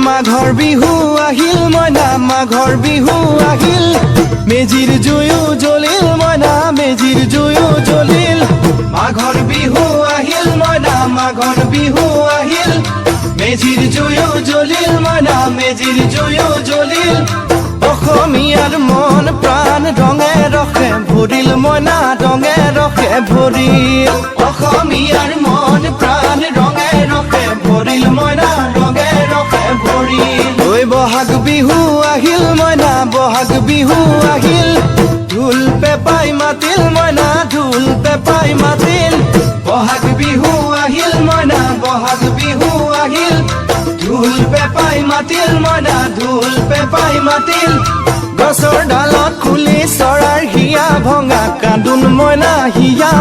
মাঘৰ বিহু আহিল মইনা মাঘৰ বিহু আহিল মেজিৰ জুয়ো জ্বলিল মইনা মেজিৰ জুয়ো জ্বলিল মাঘৰ বিহু আহিল মইনা মাঘৰ বিহু আহিল মেজিৰ জুয়ো জ্বলিল মইনা মেজিৰ জুয়ো জ্বলিল অসমীয়াৰ মন প্ৰাণ ৰঙে ৰখে ভৰিল মইনা ৰঙে ৰখে ভৰিল অসমীয়াৰ মন প্ৰাণ ৰঙে ৰখে ভৰিল মইনা ৰঙে ৰখে ভৰিল ঐ বহাগ বিহু আহিল মইনা বহাগ বিহু আহিল ঢোল পেপাই মাতিল মইনা ঢোল পেপাই মাতিল বহাগ বিহু আহিল মইনা বহাগ বিহু আহিল ঢোল পেপাই মাতিল মইনা ঢোল পেপাই মাতিল গছৰ ডালত খুলি চৰাৰ হিয়া ভঙা কান্দোন মইনা হিয়া